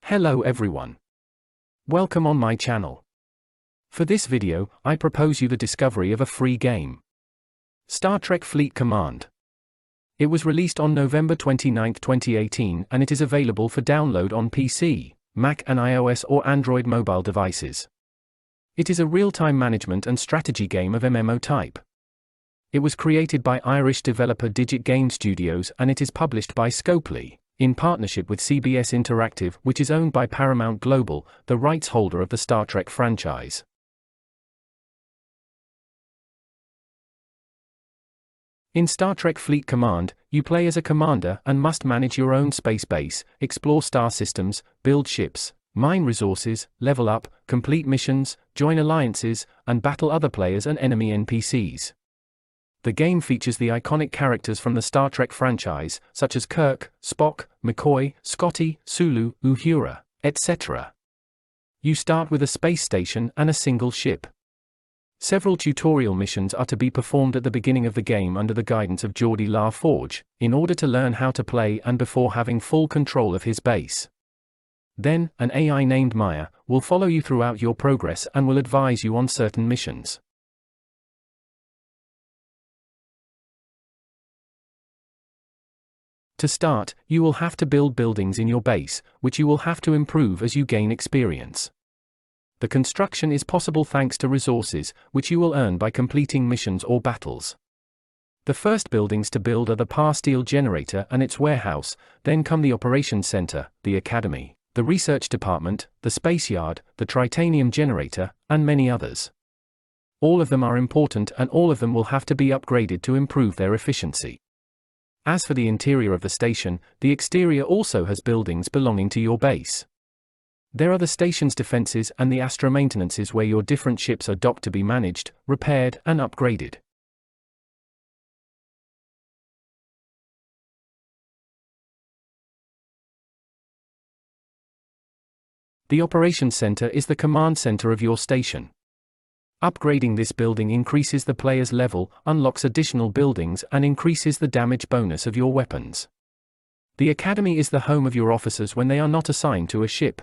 Hello everyone. Welcome on my channel. For this video, I propose you the discovery of a free game. Star Trek Fleet Command. It was released on November 29, 2018 and it is available for download on PC, Mac and iOS or Android mobile devices. It is a real-time management and strategy game of MMO type. It was created by Irish developer Digit Game Studios and it is published by Scopely, in partnership with CBS Interactive, which is owned by Paramount Global, the rights holder of the Star Trek franchise. In Star Trek Fleet Command, you play as a commander and must manage your own space base, explore star systems, build ships, mine resources, level up, complete missions, join alliances, and battle other players and enemy NPCs. The game features the iconic characters from the Star Trek franchise, such as Kirk, Spock, McCoy, Scotty, Sulu, Uhura, etc. You start with a space station and a single ship. Several tutorial missions are to be performed at the beginning of the game under the guidance of Geordi LaForge, in order to learn how to play and before having full control of his base. Then, an AI named Maya will follow you throughout your progress and will advise you on certain missions. To start, you will have to build buildings in your base, which you will have to improve as you gain experience. The construction is possible thanks to resources, which you will earn by completing missions or battles. The first buildings to build are the Power Steel Generator and its warehouse, then come the Operations Center, the Academy, the Research Department, the Space Yard, the Tritanium Generator, and many others. All of them are important and all of them will have to be upgraded to improve their efficiency. As for the interior of the station, the exterior also has buildings belonging to your base. There are the station's defenses and the Astra maintenances where your different ships are docked to be managed, repaired, and upgraded. The Operations Center is the command center of your station. Upgrading this building increases the player's level, unlocks additional buildings, and increases the damage bonus of your weapons. The Academy is the home of your officers when they are not assigned to a ship.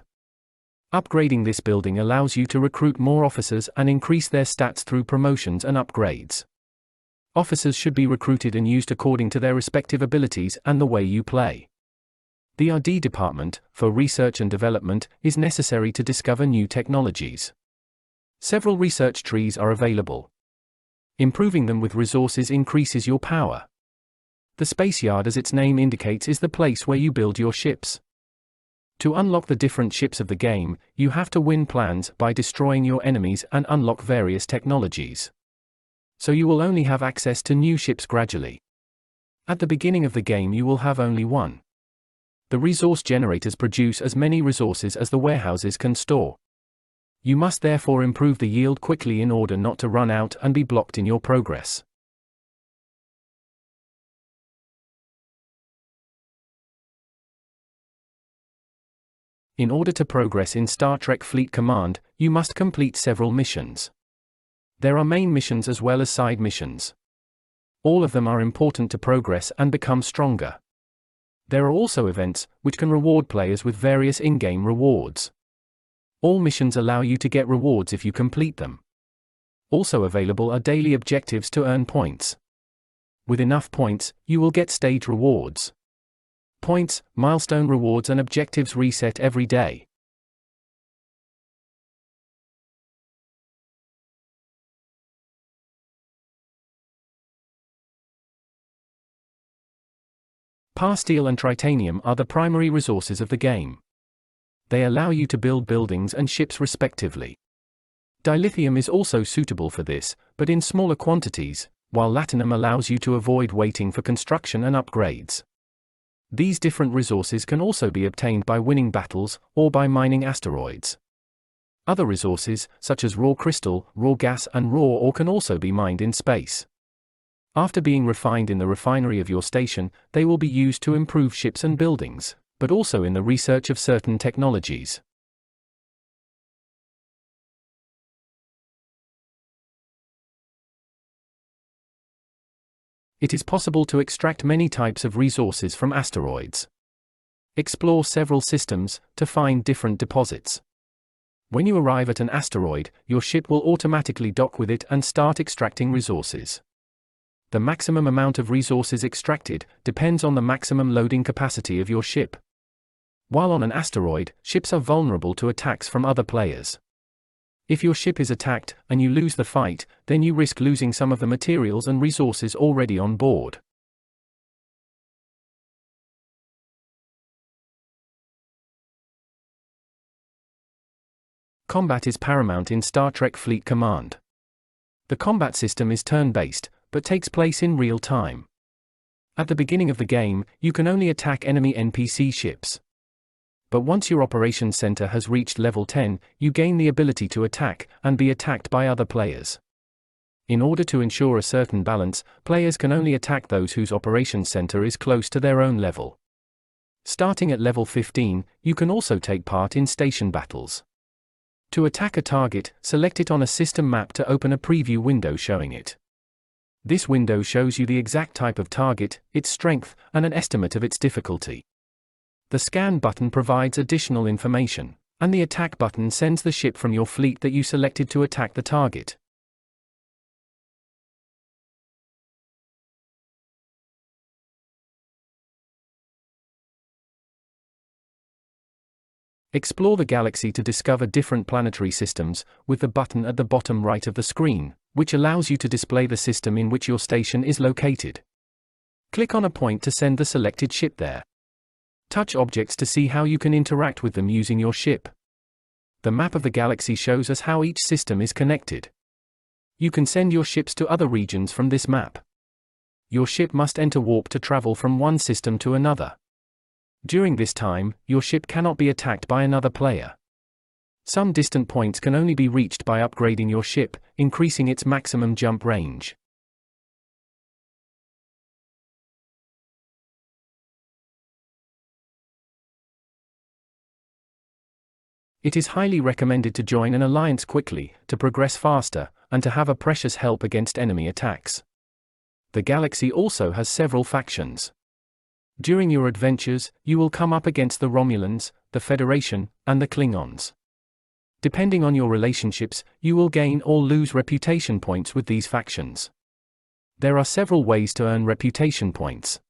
Upgrading this building allows you to recruit more officers and increase their stats through promotions and upgrades. Officers should be recruited and used according to their respective abilities and the way you play. The RD department, for research and development, is necessary to discover new technologies. Several research trees are available. Improving them with resources increases your power. The Space Yard, as its name indicates, is the place where you build your ships. To unlock the different ships of the game, you have to win plans by destroying your enemies and unlock various technologies. So you will only have access to new ships gradually. At the beginning of the game you will have only one. The resource generators produce as many resources as the warehouses can store. You must therefore improve the yield quickly in order not to run out and be blocked in your progress. In order to progress in Star Trek Fleet Command, you must complete several missions. There are main missions as well as side missions. All of them are important to progress and become stronger. There are also events, which can reward players with various in-game rewards. All missions allow you to get rewards if you complete them. Also available are daily objectives to earn points. With enough points, you will get stage rewards. Points, milestone rewards and objectives reset every day. Power Steel and Tritanium are the primary resources of the game. They allow you to build buildings and ships respectively. Dilithium is also suitable for this, but in smaller quantities, while Latinum allows you to avoid waiting for construction and upgrades. These different resources can also be obtained by winning battles, or by mining asteroids. Other resources, such as raw crystal, raw gas and raw ore, can also be mined in space. After being refined in the refinery of your station, they will be used to improve ships and buildings, but also in the research of certain technologies. It is possible to extract many types of resources from asteroids. Explore several systems to find different deposits. When you arrive at an asteroid, your ship will automatically dock with it and start extracting resources. The maximum amount of resources extracted depends on the maximum loading capacity of your ship. While on an asteroid, ships are vulnerable to attacks from other players. If your ship is attacked and you lose the fight, then you risk losing some of the materials and resources already on board. Combat is paramount in Star Trek Fleet Command. The combat system is turn-based, but takes place in real time. At the beginning of the game, you can only attack enemy NPC ships. But once your operations center has reached level 10, you gain the ability to attack and be attacked by other players. In order to ensure a certain balance, players can only attack those whose operations center is close to their own level. Starting at level 15, you can also take part in station battles. To attack a target, select it on a system map to open a preview window showing it. This window shows you the exact type of target, its strength, and an estimate of its difficulty. The scan button provides additional information, and the attack button sends the ship from your fleet that you selected to attack the target. Explore the galaxy to discover different planetary systems, with the button at the bottom right of the screen, which allows you to display the system in which your station is located. Click on a point to send the selected ship there. Touch objects to see how you can interact with them using your ship. The map of the galaxy shows us how each system is connected. You can send your ships to other regions from this map. Your ship must enter warp to travel from one system to another. During this time, your ship cannot be attacked by another player. Some distant points can only be reached by upgrading your ship, increasing its maximum jump range. It is highly recommended to join an alliance quickly, to progress faster, and to have a precious help against enemy attacks. The galaxy also has several factions. During your adventures, you will come up against the Romulans, the Federation, and the Klingons. Depending on your relationships, you will gain or lose reputation points with these factions. There are several ways to earn reputation points.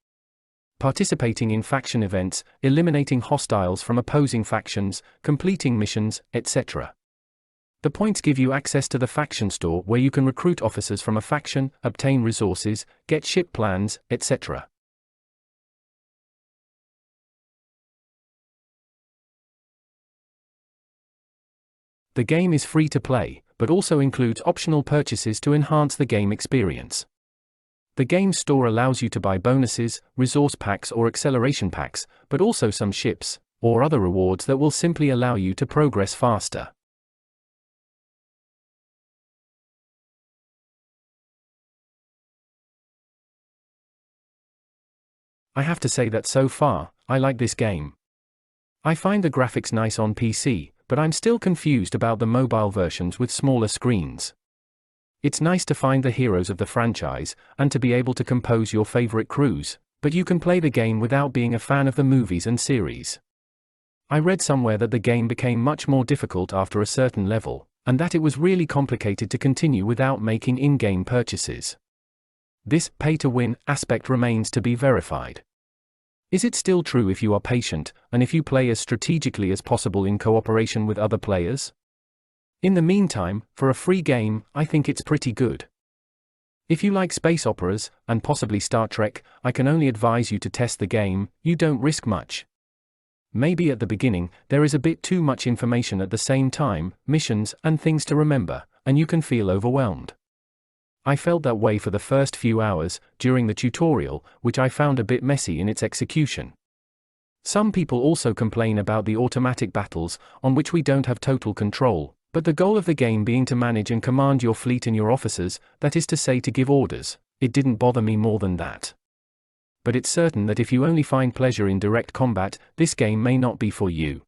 Participating in faction events, eliminating hostiles from opposing factions, completing missions, etc. The points give you access to the faction store where you can recruit officers from a faction, obtain resources, get ship plans, etc. The game is free to play, but also includes optional purchases to enhance the game experience. The game store allows you to buy bonuses, resource packs or acceleration packs, but also some ships, or other rewards that will simply allow you to progress faster. I have to say that so far, I like this game. I find the graphics nice on PC, but I'm still confused about the mobile versions with smaller screens. It's nice to find the heroes of the franchise, and to be able to compose your favorite crews, but you can play the game without being a fan of the movies and series. I read somewhere that the game became much more difficult after a certain level, and that it was really complicated to continue without making in-game purchases. This pay-to-win aspect remains to be verified. Is it still true if you are patient, and if you play as strategically as possible in cooperation with other players? In the meantime, for a free game, I think it's pretty good. If you like space operas, and possibly Star Trek, I can only advise you to test the game. You don't risk much. Maybe at the beginning, there is a bit too much information at the same time, missions and things to remember, and you can feel overwhelmed. I felt that way for the first few hours, during the tutorial, which I found a bit messy in its execution. Some people also complain about the automatic battles, on which we don't have total control, but the goal of the game being to manage and command your fleet and your officers, that is to say to give orders, it didn't bother me more than that. But it's certain that if you only find pleasure in direct combat, this game may not be for you.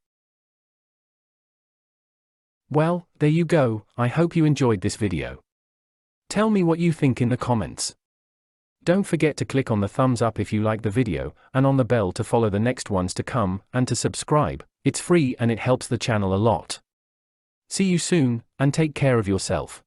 Well, there you go. I hope you enjoyed this video. Tell me what you think in the comments. Don't forget to click on the thumbs up if you like the video, and on the bell to follow the next ones to come, and to subscribe. It's free and it helps the channel a lot. See you soon, and take care of yourself.